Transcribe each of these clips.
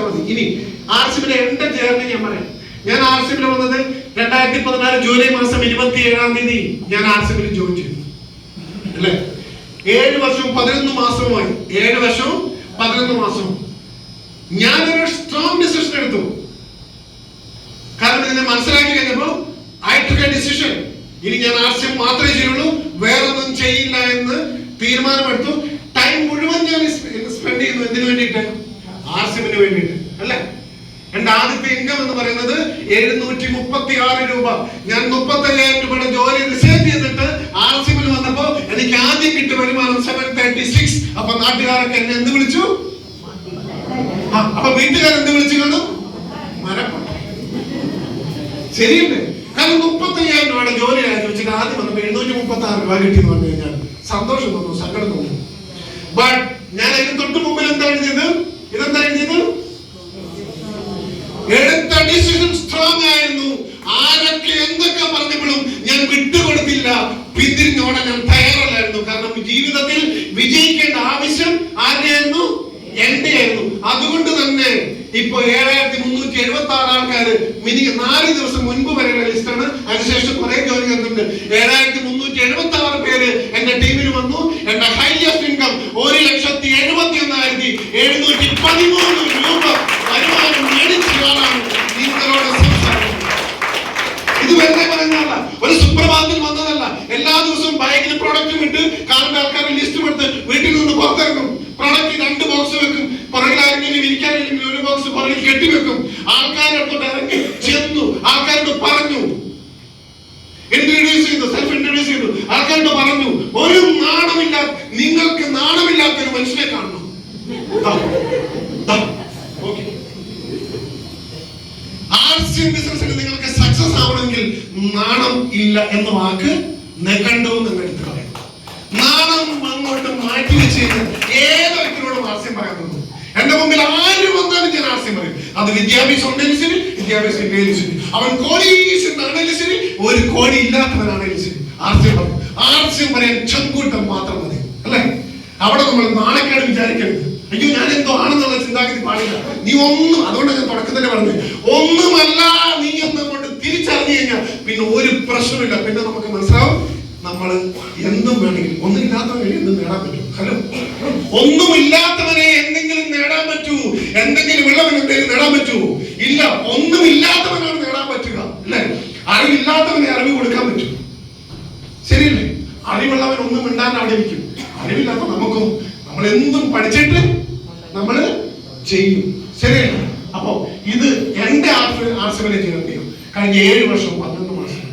വെച്ചാൽ മതി. ഇനി ആർസിബിലെ എന്റെ ജേർണി ഞാൻ പറയാം. ഞാൻ ആർസിബിൽ വന്നത് 2014 ജൂലൈ മാസം 27-ാം തീയതി ഞാൻ ആർസിബിൽ ജോയിൻ ചെയ്തു അല്ലേ. 7 വർഷവും 11 മാസവുമായി. 7 വർഷവും 11 മാസവും ഞാനൊരു സ്ട്രോങ് ഡിസിഷൻ എടുത്തു. കാരണം ഇതിനെ മനസ്സിലാക്കി കഴിഞ്ഞപ്പോ ഐ ടുക്ക് എ ഡിസിഷൻ. ഇനി ഞാൻ ആർസിബി മാത്രമേ ചെയ്യുള്ളൂ, വേറൊന്നും ചെയ്യില്ല എന്ന് തീരുമാനമെടുത്തു. ടൈം മുഴുവൻ ഞാൻ സ്പെൻഡ് ചെയ്യുന്നു എന്തിനു വേണ്ടിയിട്ട്? ആർസിബിന് വേണ്ടിയിട്ട് അല്ലേ. എന്റെ ആദ്യത്തെ ഇൻകം എന്ന് പറയുന്നത് 736 രൂപ. ഞാൻ 35,000 രൂപയുടെ ജോലി റിസൈൻ ചെയ്തിട്ട് ആർസിബിൽ വന്നപ്പോ എനിക്ക് ആദ്യം കിട്ടിയ വരുമാനം 736. അപ്പൊ നാട്ടുകാരൊക്കെ എന്നെ എന്ത് വിളിച്ചു? അപ്പൊ വീട്ടുകാർ എന്ത് വിളിച്ചു കാണും? മരപ്പട്ട. ശരിയല്ലേ? കാരണം 35,000 രൂപയുടെ ജോലി വെച്ചിട്ട് ആദ്യം വന്നപ്പോ 736 രൂപ കിട്ടിയെന്ന് പറഞ്ഞു കഴിഞ്ഞാൽ സന്തോഷം തോന്നുന്നു, സങ്കടം തോന്നുന്നു. ബട്ട് ഞാൻ അതിന് തൊട്ട് മുമ്പിൽ എന്താ എഴുതിയത്? ഇതെന്താ എഴുതിയത്? എടുത്ത ഡിസിഷൻ സ്ട്രോങ് ആയിരുന്നു. ആരൊക്കെ എന്തൊക്കെ പറഞ്ഞപ്പോഴും ഞാൻ വിട്ടുകൊടുത്തില്ല, പിന്തിരിഞ്ഞോടാൻ ഞാൻ തയ്യാറല്ലായിരുന്നു. കാരണം ജീവിതത്തിൽ വിജയിക്കേണ്ട ആവശ്യം ആരുടെയായിരുന്നു? എന്റെ ആയിരുന്നു. അതുകൊണ്ട് തന്നെ ഇപ്പൊ 7376 ആൾക്കാര് 4 ദിവസം മുൻപ് വരെയുള്ള ലിസ്റ്റാണ്. അതിനുശേഷം കുറെ ജോലി ചെയ്തിട്ടുണ്ട്. 7376 പേര് എന്റെ ടീമിൽ വന്നു. എന്റെ ഹൈയസ്റ്റ് ഇൻകം 1,71,713 രൂപ വരുമാനം മേടിച്ചയാളാണ് നിങ്ങളോട് സംസാരിക്കുന്നത്. ഇത് വെറുതെ പറയുന്നതല്ല, ഒരു സുപ്രഭാതത്തിൽ വന്നതല്ല. എല്ലാ ദിവസവും ബാഗിൽ പ്രൊഡക്റ്റും ഇട്ട് കാണുന്ന ആൾക്കാരെ ലിസ്റ്റും എടുത്ത് വീട്ടിൽ നിന്ന് പുറത്തിറങ്ങും. പ്രൊഡക്റ്റ് 2 ബോക്സ് വെക്കും. പുറകിലാരെങ്കിലും ഇരിക്കാനില്ലെങ്കിൽ 1 ബോക്സ് പുറകിൽ കെട്ടിവെക്കും. ആൾക്കാരോട് ഇറങ്ങി ചെന്നു, ആൾക്കാരോട് പറഞ്ഞു, ഇൻട്രൊഡ്യൂസ് ചെയ്തു, സെൽഫ് ഇൻട്രൊഡ്യൂസ് ചെയ്തു. ആൾക്കാരോട് പറഞ്ഞു, ഒരു നാണമില്ലാത്ത, നിങ്ങൾക്ക് നാണമില്ലാത്ത ഒരു മനുഷ്യനെ കാണണം. ബിസിനസ്സിൽ നിങ്ങൾക്ക് സക്സസ് ആവണമെങ്കിൽ നാണം ഇല്ല എന്ന വാക്ക് നെഗണ്ടവും നിങ്ങൾ എടുത്ത് കളയണം. നാണം അങ്ങോട്ട് മാറ്റി വെച്ച് ഏതൊരുത്തരോടും ആർസ്യം പറയുന്നു. എന്റെ മുമ്പിൽ ആര് വന്നാലും ഞാൻ ആർസ്യം പറയും. അത് വിദ്യാഭ്യാസം ഉണ്ടെങ്കിലും ശരി, വിദ്യാഭ്യാസം ഇല്ലെങ്കിലും ശരി, അവൻ കോടീശ്വരനാണെങ്കിലും ശരി, ഒരു കോടി ഇല്ലാത്തവനാണെങ്കിലും ശരി, ആർസ്യം പറയും. ആർസ്യം പറയാൻ ചെങ്കൂട്ടം മാത്രം മതി അല്ലെ. അവിടെ നമ്മൾ നാണക്കേട് വിചാരിക്കരുത്. അയ്യോ ഞാൻ എന്തോ ആണെന്നുള്ള ചിന്താഗതി പാടില്ല. നീ ഒന്നും, അതുകൊണ്ട് ഞാൻ തുടക്കത്തിൽ പറഞ്ഞു, ഒന്നുമല്ല നീ എന്നങ്ങോട്ട് തിരിച്ചറിഞ്ഞു കഴിഞ്ഞാൽ പിന്നെ ഒരു പ്രശ്നമില്ല. പിന്നെ നമുക്ക് മനസ്സിലാവും നമ്മൾ എന്തും വേണമെങ്കിലും. ഒന്നുമില്ലാത്തവനെ എന്തും നേടാൻ പറ്റും. ഹലോ, ഒന്നുമില്ലാത്തവനെ എന്തെങ്കിലും നേടാൻ പറ്റൂ? എന്തെങ്കിലും ഉള്ളവൻ എന്തെങ്കിലും നേടാൻ പറ്റൂ? ഇല്ല. ഒന്നുമില്ലാത്തവനാണ് നേടാൻ പറ്റുക അല്ലെ. അറിവില്ലാത്തവനെ അറിവ് കൊടുക്കാൻ പറ്റും. ശരിയല്ലേ? അറിവുള്ളവൻ ഒന്നും മിണ്ടാൻ അവിടെ ഇരിക്കും. അറിവില്ലാത്ത നമുക്കും നമ്മൾ എന്തും പഠിച്ചിട്ട് നമ്മൾ ചെയ്യും. ശരിയല്ല? അപ്പോ ഇത് എന്റെ ആർസിബിലെ ജീവിതം കഴിഞ്ഞ 7 വർഷം 11 മാസം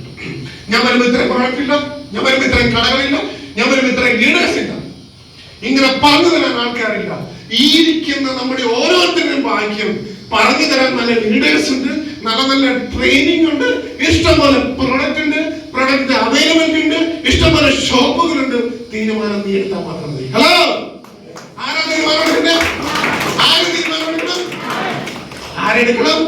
ഞാൻ വരുമ്പോ ഇത്രയും പ്രോഡക്റ്റ് ഇല്ല, ഞാൻ വരുമ്പോ ഇത്രയും കടകളില്ല, ഞാൻ വരുമ്പോ ഇത്രയും ലീഡേഴ്സ് ഇല്ല, ഇങ്ങനെ പറഞ്ഞു തരാൻ ആൾക്കാരില്ല. ഈ ഇരിക്കുന്ന നമ്മുടെ ഓരോരുത്തരുടെയും ഭാഗ്യം പറഞ്ഞു തരാൻ നല്ല ലീഡേഴ്സ് ഉണ്ട്, നല്ല നല്ല ട്രെയിനിങ് ഉണ്ട്, ഇഷ്ടംപോലെ പ്രൊഡക്റ്റ് ഉണ്ട്, പ്രൊഡക്റ്റ് അവൈലബിലിറ്റി ഉണ്ട്, ഇഷ്ടംപോലെ ഷോപ്പുകളുണ്ട്. തീരുമാനം നീ എടുത്താൽ മാത്രം മതി. ഹലോ, ആരാ തീരുമാനം? ആരെടുക്കണം?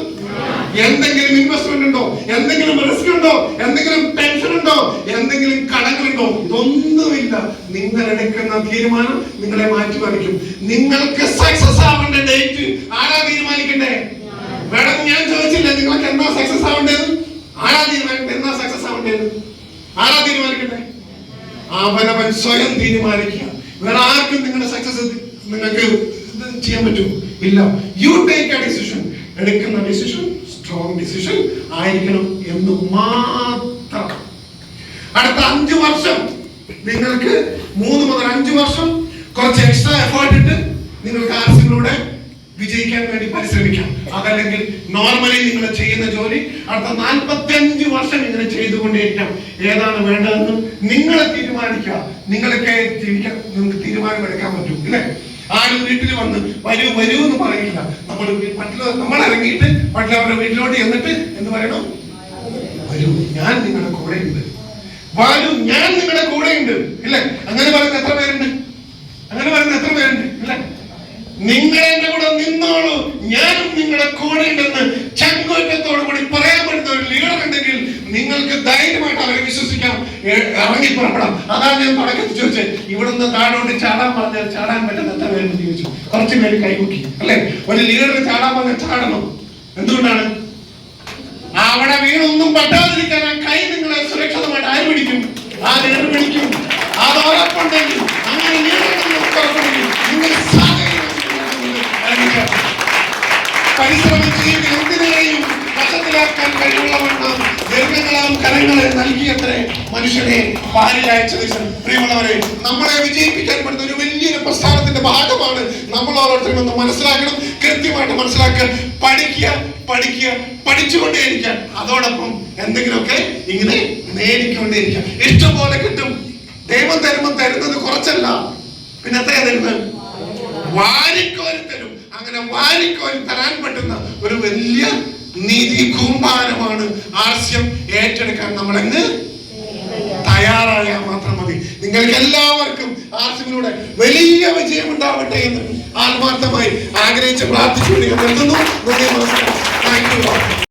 എന്തെങ്കിലും ഇൻവെസ്റ്റ്മെന്റ് ഉണ്ടോ? എന്തെങ്കിലും റിസ്ക് ഉണ്ടോ? എന്തെങ്കിലും ടെൻഷൻ ഉണ്ടോ? എന്തെങ്കിലും കടങ്ങളുണ്ടോ? ഇതൊന്നുമില്ല. നിങ്ങൾ എടുക്കുന്ന തീരുമാനം നിങ്ങളെ മാറ്റി മറിക്കും. നിങ്ങൾക്ക് സക്സസ് ആവേണ്ട ഡേറ്റ് ആരാ തീരുമാനിക്കണ്ടേ? മേഡം, ഞാൻ ചോദിച്ചില്ല നിങ്ങൾക്ക് എന്നാ സക്സസ് ആവേണ്ടത്? ആരാ തീരുമാനിക്കണ്ടേ? എന്നാ സക്സസ് ആവേണ്ടത്? ആരാ തീരുമാനിക്കണ്ടേ? അവനവൻ സ്വയം തീരുമാനിക്കുക. വേറെ ആർക്കും നിങ്ങളുടെ സക്സസ് നിങ്ങൾക്ക് ചെയ്യാൻ പറ്റും? ഇല്ല. You take A decision. എടുക്കുന്ന ഡിസിഷൻ സ്ട്രോങ് ഡിസിഷൻ ആയിരിക്കണം എന്ന് മാത്രം. അടുത്ത 5 വർഷം നിങ്ങൾക്ക് 3 മുതൽ 5 വർഷം കുറച്ച് എക്സ്ട്രാ എഫേർട്ട് ഇട്ട് നിങ്ങൾക്ക് ആർസിബിലൂടെ വിജയിക്കാൻ വേണ്ടി പരിശ്രമിക്കാം. അതല്ലെങ്കിൽ നോർമലി നിങ്ങൾ ചെയ്യുന്ന ജോലി അടുത്ത 45 വർഷം ഇങ്ങനെ ചെയ്തുകൊണ്ടേയിരിക്കാം. ഏതാണ് വേണ്ടതെന്ന് നിങ്ങൾ തീരുമാനിക്കുക. നിങ്ങളൊക്കെ ജീവിക്കാൻ നിങ്ങൾക്ക് തീരുമാനമെടുക്കാൻ പറ്റും അല്ലേ. ആരും വീട്ടിൽ വന്ന് വരൂ വരൂ എന്ന് പറയില്ല. നമ്മൾ ഇറങ്ങിയിട്ട് മറ്റുള്ളവരുടെ വീട്ടിലോട്ട് എന്നിട്ട് എന്ന് പറയണം, വരൂ ഞാൻ നിങ്ങളുടെ കൂടെ ഉണ്ട്, വരൂ ഞാൻ നിങ്ങളുടെ കൂടെ ഉണ്ട് ഇല്ലേ. അങ്ങനെ പറയുന്ന എത്ര പേരുണ്ട്? അങ്ങനെ പറയുന്ന എത്ര പേരുണ്ട് ഇല്ലേ? നിങ്ങൾ എന്റെ കൂടെ നിന്നോളൂ, ഞാനും നിങ്ങളുടെ കൂടെ ഉണ്ടെന്ന് ചങ്കൂറ്റത്തോടു കൂടി പറയാൻ പറ്റുന്ന ഒരു ലീഡർ ഉണ്ടെങ്കിൽ നിങ്ങൾക്ക് ധൈര്യമായിട്ട് അവരെ വിശ്വസിക്കാം. ഇറങ്ങി പുറപ്പെടാം. അതാണ് ഞാൻ തുടക്കത്തിൽ ചോദിച്ചത്, ഇവിടുന്ന് താഴോട്ട് ചാടാൻ പറഞ്ഞാൽ ചാടാൻ പറ്റുന്ന എത്ര പേര് ചോദിച്ചു? കുറച്ച് പേര് കൈമുക്കി അല്ലെ? ഒരു ലീഡർ ചാടാൻ പറഞ്ഞാൽ ചാടണം. എന്തുകൊണ്ടാണ്? അവിടെ വീണൊന്നും പറ്റാതിരിക്കാൻ ആ കൈ നിങ്ങളെ സുരക്ഷിതമായിട്ട് ആര് പിടിക്കും? ആ ലീഡർ പിടിക്കും. അത് ഉറപ്പുണ്ടെങ്കിൽ അങ്ങനെ നിങ്ങൾ പരിശ്രമിച്ച് എന്തിനേയും വശത്തിലാക്കാൻ കഴിവുള്ളവണ്ണം ദീർഘങ്ങളാം കരങ്ങളെ നൽകിയത്രേ മനുഷ്യനെ പാലിലയച്ചത്. പ്രിയമുള്ളവരെ, നമ്മളെ വിജയിപ്പിക്കാൻ പറ്റുന്ന ഒരു വലിയൊരു പ്രസ്ഥാനത്തിന്റെ ഭാഗമാണ് നമ്മൾ ഓരോരുത്തരും ഒന്ന് മനസ്സിലാക്കണം, കൃത്യമായിട്ട് മനസ്സിലാക്കുക. പഠിക്കുക, പഠിച്ചുകൊണ്ടേയിരിക്കുക. അതോടൊപ്പം എന്തെങ്കിലുമൊക്കെ ഇങ്ങനെ നേടിക്കൊണ്ടേയിരിക്കുക. ഇഷ്ടംപോലെ കിട്ടും. ദൈവം തരുന്നത് കുറച്ചല്ല, പിന്നെ എത്രയാ തരുന്നത്? വാരിക്കോരി തരും. അങ്ങനെ വാരിക്കോരി തരാൻ പറ്റുന്ന ഒരു വലിയ നീതി കൂമ്പാരമാണ് ആർസ്യം ഏറ്റെടുക്കാൻ നമ്മളെന്ന് തയ്യാറായാൽ മാത്രം മതി. നിങ്ങൾക്ക് എല്ലാവർക്കും ആർസ്യത്തിലൂടെ വലിയ വിജയം ഉണ്ടാവട്ടെ എന്ന് ആത്മാർത്ഥമായി ആഗ്രഹിച്ച് പ്രാർത്ഥിച്ചു.